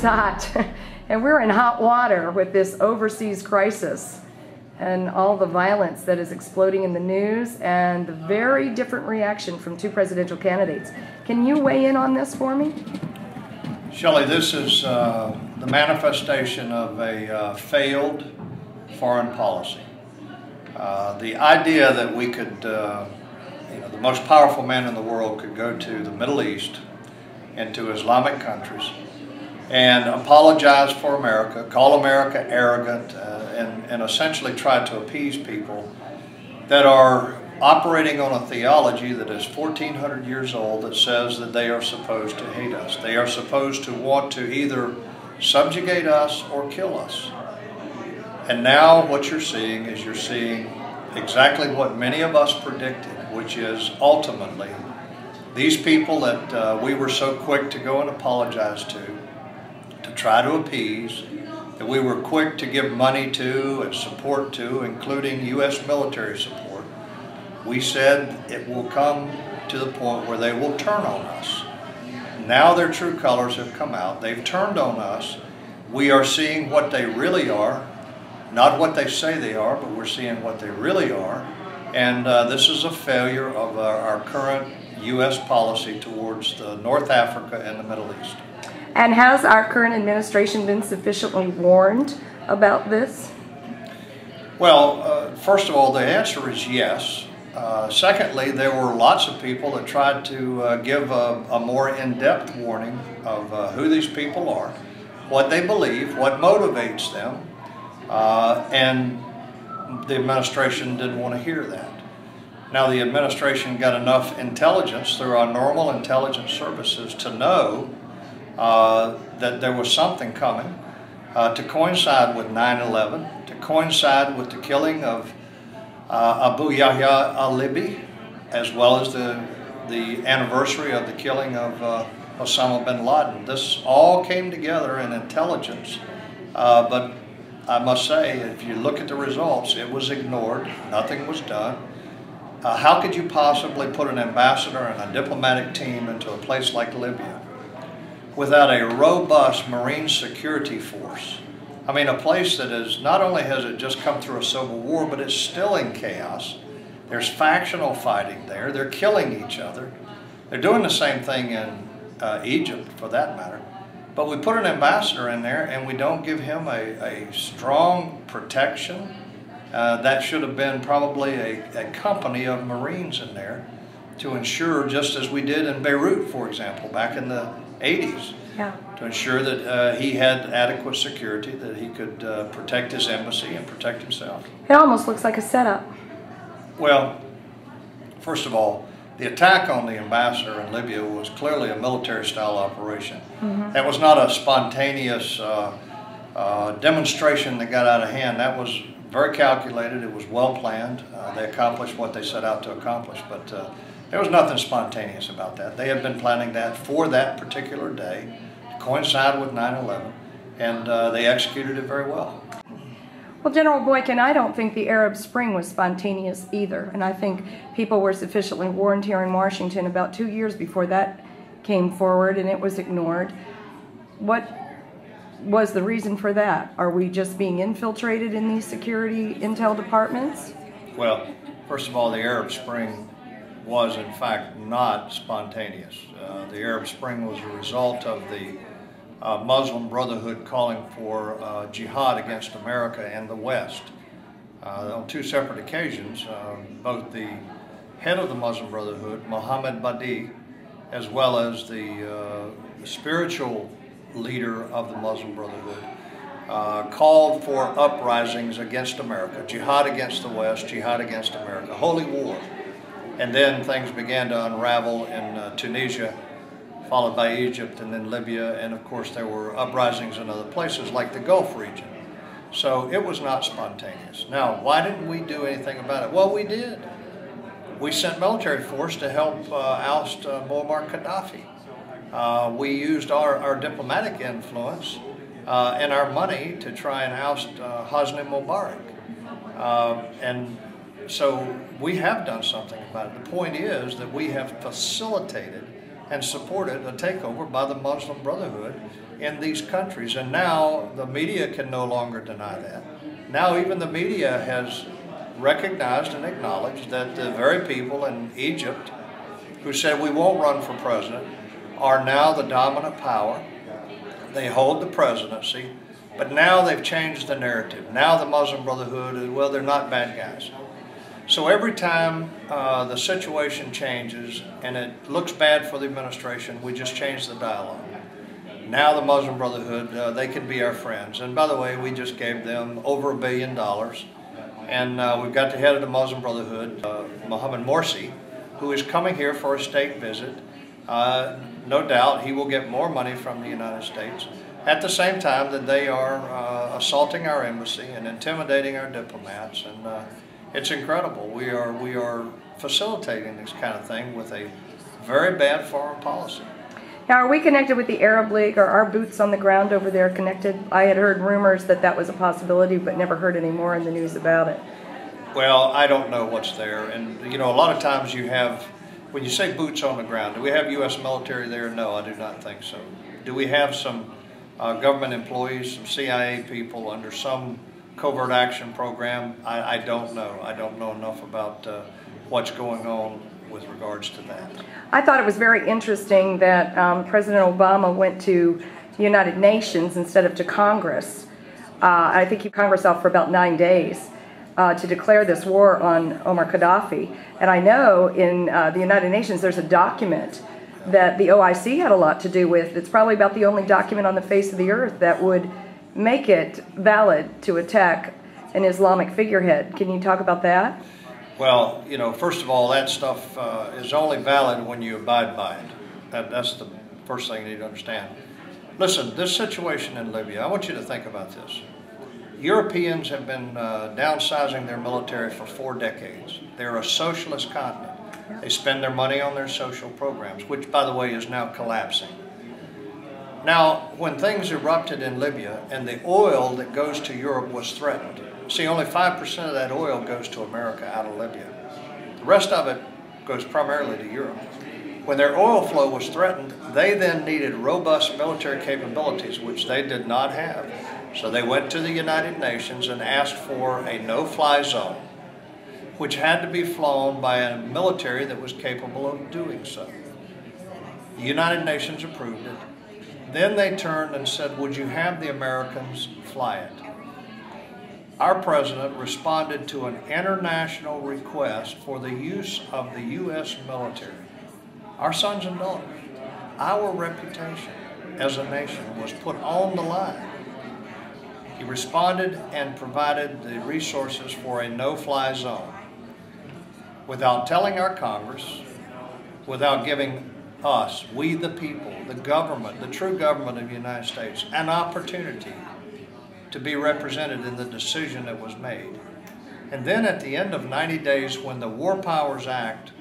It's hot. And we're in hot water with this overseas crisis and all the violence that is exploding in the news and the very different reaction from two presidential candidates. Can you weigh in on this for me? Shelli, this is the manifestation of a failed foreign policy. The idea that we could, the most powerful man in the world could go to the Middle East and to Islamic countries and apologize for America, call America arrogant, and essentially try to appease people that are operating on a theology that is 1,400 years old that says that they are supposed to hate us. They are supposed to want to either subjugate us or kill us. And now what you're seeing is you're seeing exactly what many of us predicted, which is ultimately these people that we were so quick to go and apologize to try to appease, that we were quick to give money to and support to, including U.S. military support. We said it will come to the point where they will turn on us. Now their true colors have come out. They've turned on us. We are seeing what they really are, not what they say they are, but we're seeing what they really are. And this is a failure of our current U.S. policy towards North Africa and the Middle East. And has our current administration been sufficiently warned about this? Well, first of all, the answer is yes. Secondly, there were lots of people that tried to give a more in-depth warning of who these people are, what they believe, what motivates them, and the administration didn't want to hear that. Now, the administration got enough intelligence through our normal intelligence services to know that there was something coming to coincide with 9/11, to coincide with the killing of Abu Yahya al-Libi, as well as the anniversary of the killing of Osama bin Laden. This all came together in intelligence, but I must say, if you look at the results, it was ignored. Nothing was done. How could you possibly put an ambassador and a diplomatic team into a place like Libya without a robust marine security force? I mean, a place that is, not only has it just come through a civil war, but it's still in chaos. There's factional fighting there. They're killing each other. They're doing the same thing in Egypt, for that matter. But we put an ambassador in there and we don't give him a strong protection. That should have been probably a company of Marines in there to ensure, just as we did in Beirut, for example, back in the 80s, yeah, to ensure that he had adequate security, that he could protect his embassy and protect himself. It almost looks like a setup. Well, first of all, the attack on the ambassador in Libya was clearly a military-style operation. Mm-hmm. That was not a spontaneous demonstration that got out of hand. That was very calculated. It was well planned. They accomplished what they set out to accomplish, but there was nothing spontaneous about that. They had been planning that for that particular day to coincide with 9/11, and they executed it very well. Well, General Boykin, I don't think the Arab Spring was spontaneous either, and I think people were sufficiently warned here in Washington about 2 years before that came forward, and it was ignored. What was the reason for that? Are we just being infiltrated in these security intel departments? Well, first of all, the Arab Spring was in fact not spontaneous. The Arab Spring was a result of the Muslim Brotherhood calling for jihad against America and the West. On two separate occasions, both the head of the Muslim Brotherhood, Mohammed Badi, as well as the spiritual leader of the Muslim Brotherhood, called for uprisings against America, jihad against the West, jihad against America, holy war. And then things began to unravel in Tunisia, followed by Egypt and then Libya, and of course there were uprisings in other places like the Gulf region. So it was not spontaneous. Now, why didn't we do anything about it? Well, we did. We sent military force to help oust Muammar Gaddafi. We used our diplomatic influence and our money to try and oust Hosni Mubarak. And so we have done something about it. The point is that we have facilitated and supported a takeover by the Muslim Brotherhood in these countries. And now the media can no longer deny that. Now even the media has recognized and acknowledged that the very people in Egypt who said we won't run for president are now the dominant power. They hold the presidency, but now they've changed the narrative. Now the Muslim Brotherhood is, well, they're not bad guys. So every time the situation changes and it looks bad for the administration, we just change the dialogue. Now the Muslim Brotherhood, they can be our friends. And by the way, we just gave them over $1 billion. And we've got the head of the Muslim Brotherhood, Mohammed Morsi, who is coming here for a state visit. No doubt he will get more money from the United States at the same time that they are assaulting our embassy and intimidating our diplomats. And it's incredible. We are facilitating this kind of thing with a very bad foreign policy. Now, are we connected with the Arab League? Are our boots on the ground over there connected? I had heard rumors that that was a possibility, but never heard any more in the news about it. Well, I don't know what's there. And, you know, a lot of times you have, when you say boots on the ground, do we have U.S. military there? No, I do not think so. Do we have some government employees, some CIA people under some covert action program? I don't know. I don't know enough about what's going on with regards to that. I thought it was very interesting that President Obama went to the United Nations instead of to Congress. I think he Congress out for about 9 days to declare this war on Omar Gaddafi. And I know in the United Nations there's a document that the OIC had a lot to do with. It's probably about the only document on the face of the earth that would make it valid to attack an Islamic figurehead. Can you talk about that? Well, you know, first of all, that stuff is only valid when you abide by it. That's the first thing you need to understand. Listen, this situation in Libya, I want you to think about this. Europeans have been downsizing their military for 4 decades. They're a socialist continent. They spend their money on their social programs, which, by the way, is now collapsing. Now, when things erupted in Libya and the oil that goes to Europe was threatened, see, only 5% of that oil goes to America out of Libya. The rest of it goes primarily to Europe. When their oil flow was threatened, they then needed robust military capabilities, which they did not have. So they went to the United Nations and asked for a no-fly zone, which had to be flown by a military that was capable of doing so. The United Nations approved it. Then they turned and said, would you have the Americans fly it? Our president responded to an international request for the use of the U.S. military. Our sons and daughters, our reputation as a nation was put on the line. He responded and provided the resources for a no-fly zone without telling our Congress, without giving us, we the people, the government, the true government of the United States, an opportunity to be represented in the decision that was made. And then at the end of 90 days, when the War Powers Act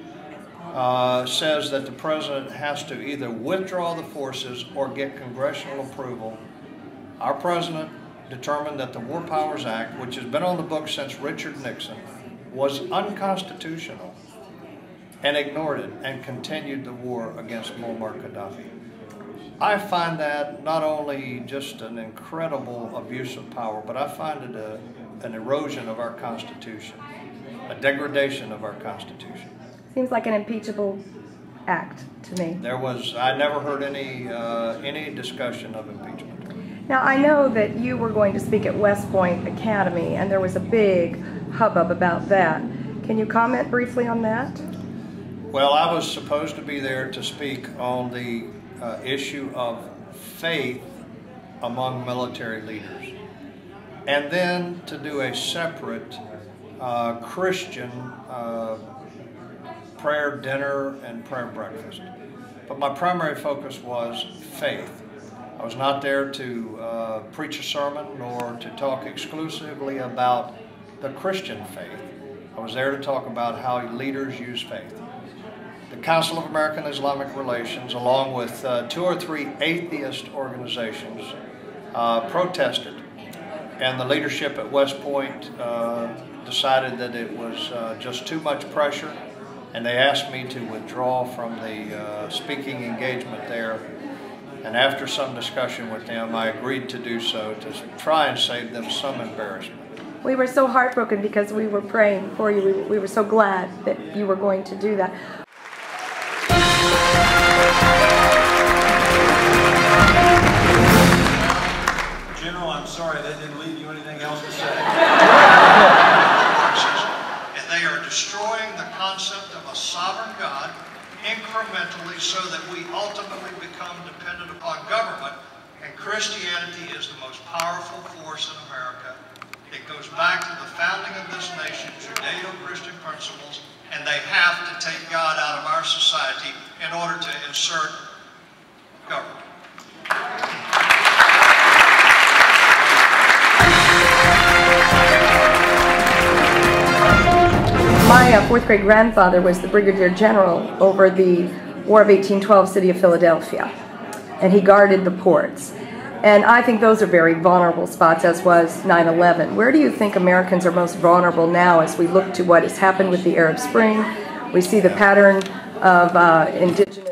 says that the president has to either withdraw the forces or get congressional approval, our president determined that the War Powers Act, which has been on the books since Richard Nixon, was unconstitutional and ignored it and continued the war against Muammar Gaddafi. I find that not only just an incredible abuse of power, but I find it an erosion of our Constitution, a degradation of our Constitution. Seems like an impeachable act to me. I never heard any discussion of impeachment. Now, I know that you were going to speak at West Point Academy, and there was a big hubbub about that. Can you comment briefly on that? Well, I was supposed to be there to speak on the issue of faith among military leaders, and then to do a separate Christian prayer dinner and prayer breakfast. But my primary focus was faith. I was not there to preach a sermon nor to talk exclusively about the Christian faith. I was there to talk about how leaders use faith. The Council of American Islamic Relations, along with 2 or 3 atheist organizations, protested. And the leadership at West Point decided that it was just too much pressure and they asked me to withdraw from the speaking engagement there. And after some discussion with them, I agreed to do so to try and save them some embarrassment. We were so heartbroken because we were praying for you. We were so glad that you were going to do that. General, I'm sorry, that didn't leave you anything else to say. And they are destroying the concept of a sovereign God incrementally so that we ultimately become dependent upon government. And Christianity is the most powerful force in America. It goes back to the founding of this nation, Judeo-Christian principles, and they have to take God out of our society in order to insert government. My fourth grade grandfather was the brigadier general over the War of 1812 city of Philadelphia, and he guarded the ports. And I think those are very vulnerable spots, as was 9/11. Where do you think Americans are most vulnerable now as we look to what has happened with the Arab Spring? We see the pattern of indigenous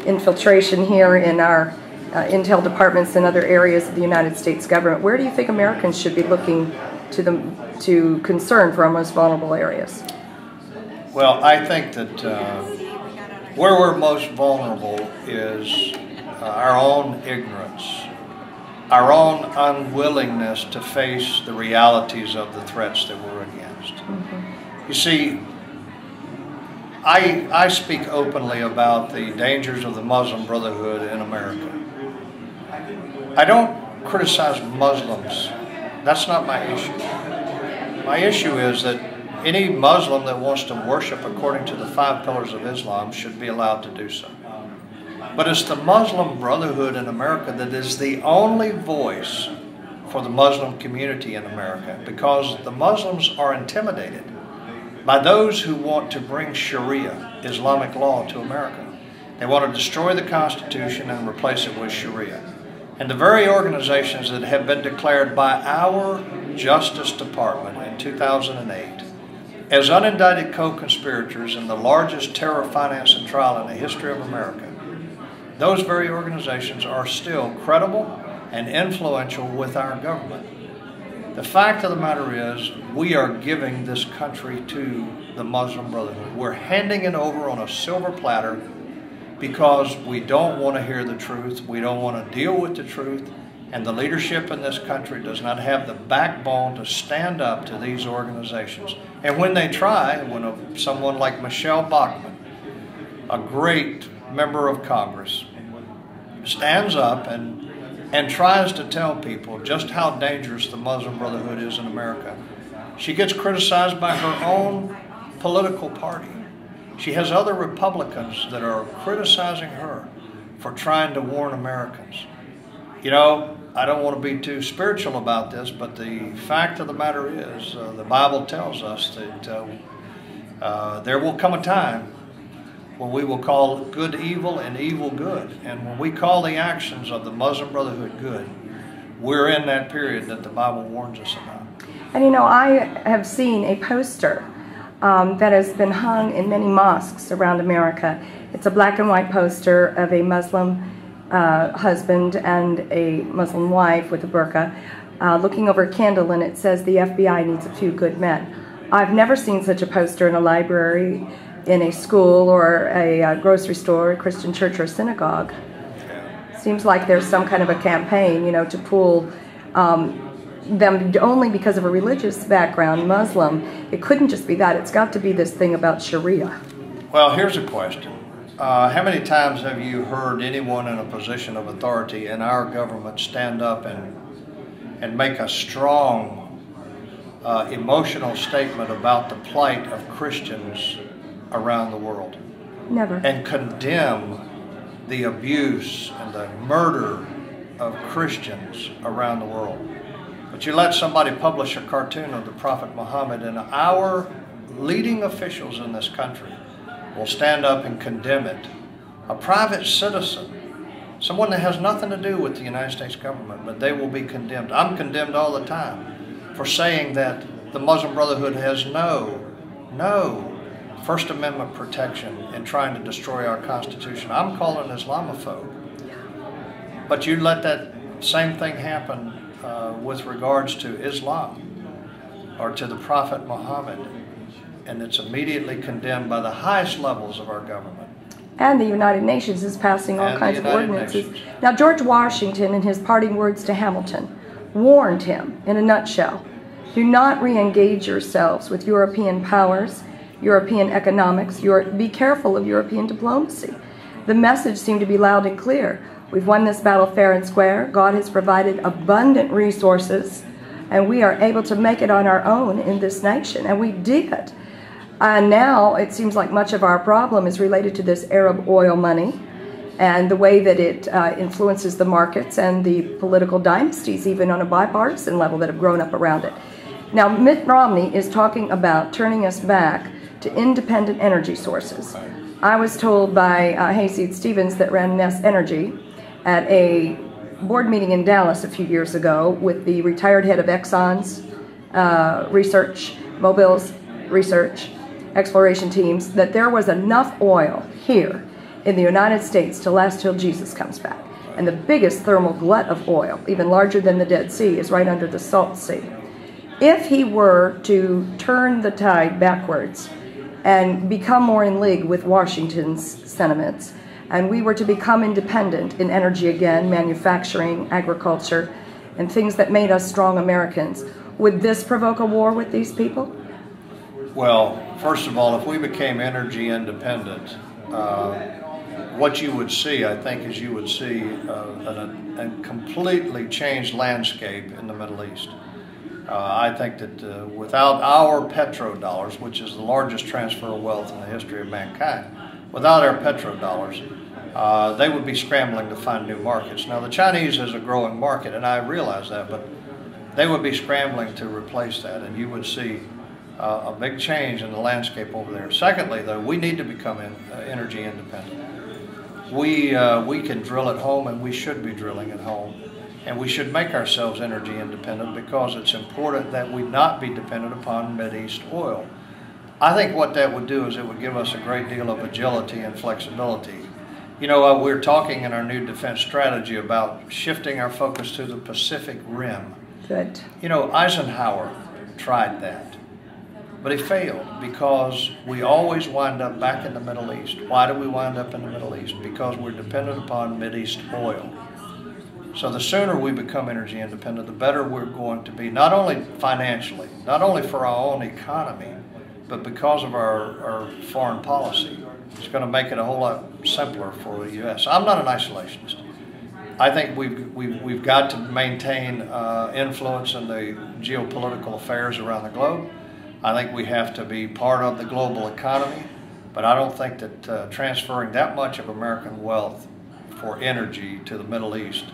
infiltration here in our intel departments and other areas of the United States government. Where do you think Americans should be looking to concern for our most vulnerable areas? Well, I think that where we're most vulnerable is our own ignorance, our own unwillingness to face the realities of the threats that we're against. Mm-hmm. You see, I speak openly about the dangers of the Muslim Brotherhood in America. I don't criticize Muslims. That's not my issue. My issue is that any Muslim that wants to worship according to the 5 pillars of Islam should be allowed to do so. But it's the Muslim Brotherhood in America that is the only voice for the Muslim community in America, because the Muslims are intimidated by those who want to bring Sharia, Islamic law, to America. They want to destroy the Constitution and replace it with Sharia. And the very organizations that have been declared by our Justice Department in 2008 as unindicted co-conspirators in the largest terror financing trial in the history of America, those very organizations are still credible and influential with our government. The fact of the matter is, we are giving this country to the Muslim Brotherhood. We're handing it over on a silver platter because we don't want to hear the truth, we don't want to deal with the truth, and the leadership in this country does not have the backbone to stand up to these organizations. And when they try, when someone like Michelle Bachmann, a great member of Congress, stands up and tries to tell people just how dangerous the Muslim Brotherhood is in America, she gets criticized by her own political party. She has other Republicans that are criticizing her for trying to warn Americans. You know, I don't want to be too spiritual about this, but the fact of the matter is, the Bible tells us that there will come a time when we will call good evil and evil good. And when we call the actions of the Muslim Brotherhood good, we're in that period that the Bible warns us about. And you know, I have seen a poster that has been hung in many mosques around America. It's a black and white poster of a Muslim husband and a Muslim wife with a burqa looking over a candle, and it says the FBI needs a few good men. I've never seen such a poster in a library, in a school, or a grocery store, a Christian church or synagogue. Seems like there's some kind of a campaign, you know, to pull them only because of a religious background, Muslim. It couldn't just be that. It's got to be this thing about Sharia. Well, here's a question. How many times have you heard anyone in a position of authority in our government stand up and make a strong emotional statement about the plight of Christians around the world? Never. And condemn the abuse and the murder of Christians around the world? But you let somebody publish a cartoon of the Prophet Muhammad, and our leading officials in this country will stand up and condemn it. A private citizen, someone that has nothing to do with the United States government, but they will be condemned. I'm condemned all the time for saying that the Muslim Brotherhood has no First Amendment protection in trying to destroy our Constitution. I'm calling Islamophobe. But you let that same thing happen with regards to Islam or to the Prophet Muhammad, and it's immediately condemned by the highest levels of our government. And the United Nations is passing all kinds of ordinances. Now, George Washington, in his parting words to Hamilton, warned him, in a nutshell, do not re-engage yourselves with European powers, European economics, be careful of European diplomacy. The message seemed to be loud and clear. We've won this battle fair and square. God has provided abundant resources, and we are able to make it on our own in this nation, and we did. Now it seems like much of our problem is related to this Arab oil money and the way that it influences the markets and the political dynasties, even on a bipartisan level, that have grown up around it. Now, Mitt Romney is talking about turning us back to independent energy sources. I was told by Hayseed Stevens that ran Ness Energy at a board meeting in Dallas a few years ago with the retired head of Exxon's research, Mobil's research, exploration teams, that there was enough oil here in the United States to last till Jesus comes back. And the biggest thermal glut of oil, even larger than the Dead Sea, is right under the Salt Sea. If he were to turn the tide backwards and become more in league with Washington's sentiments, and we were to become independent in energy again, manufacturing, agriculture, and things that made us strong Americans, would this provoke a war with these people? Well, first of all, if we became energy independent, what you would see, I think, is you would see a completely changed landscape in the Middle East. I think that without our petrodollars, which is the largest transfer of wealth in the history of mankind, without our petrodollars, they would be scrambling to find new markets. Now, the Chinese is a growing market, and I realize that, but they would be scrambling to replace that, and you would see a big change in the landscape over there. Secondly, though, we need to become energy independent. We can drill at home, and we should be drilling at home. And we should make ourselves energy independent because it's important that we not be dependent upon Mideast oil. I think what that would do is it would give us a great deal of agility and flexibility. You know, we're talking in our new defense strategy about shifting our focus to the Pacific Rim. Good. You know, Eisenhower tried that, but he failed because we always wind up back in the Middle East. Why do we wind up in the Middle East? Because we're dependent upon Mideast oil. So the sooner we become energy independent, the better we're going to be, not only financially, not only for our own economy, but because of our foreign policy. It's going to make it a whole lot simpler for the U.S. I'm not an isolationist. I think we've got to maintain influence in the geopolitical affairs around the globe. I think we have to be part of the global economy, but I don't think that transferring that much of American wealth for energy to the Middle East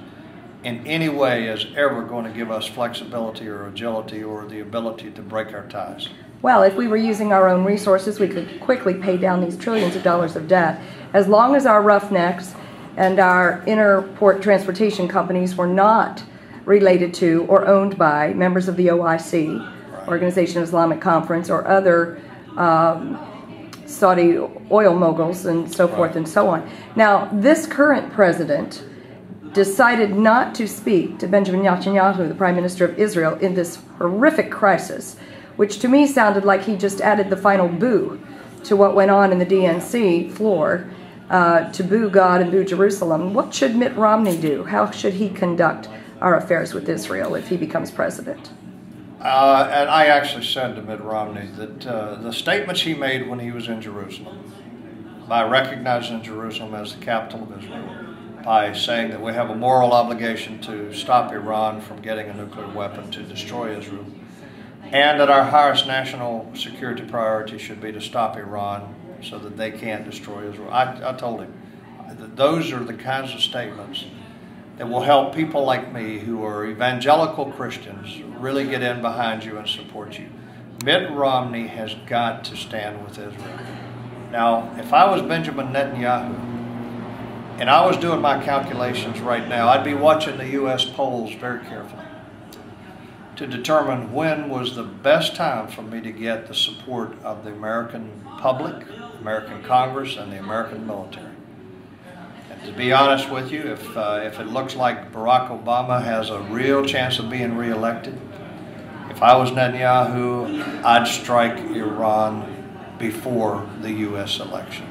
in any way is ever going to give us flexibility or agility or the ability to break our ties. Well, if we were using our own resources, we could quickly pay down these trillions of dollars of debt. As long as our roughnecks and our inner port transportation companies were not related to or owned by members of the OIC, right, Organization of Islamic Conference, or other Saudi oil moguls and so forth, right, and so on. Now, this current president decided not to speak to Benjamin Netanyahu, the Prime Minister of Israel, in this horrific crisis, which to me sounded like he just added the final boo to what went on in the DNC floor, to boo God and boo Jerusalem. What should Mitt Romney do? How should he conduct our affairs with Israel if he becomes president? And I actually said to Mitt Romney that the statements he made when he was in Jerusalem, by recognizing Jerusalem as the capital of Israel, by saying that we have a moral obligation to stop Iran from getting a nuclear weapon to destroy Israel, and that our highest national security priority should be to stop Iran so that they can't destroy Israel. I told him that those are the kinds of statements that will help people like me who are evangelical Christians really get in behind you and support you. Mitt Romney has got to stand with Israel. Now, if I was Benjamin Netanyahu, and I was doing my calculations right now, I'd be watching the U.S. polls very carefully. to determine when was the best time for me to get the support of the American public, American Congress, and the American military. And to be honest with you, if it looks like Barack Obama has a real chance of being reelected, if I was Netanyahu, I'd strike Iran before the U.S. election.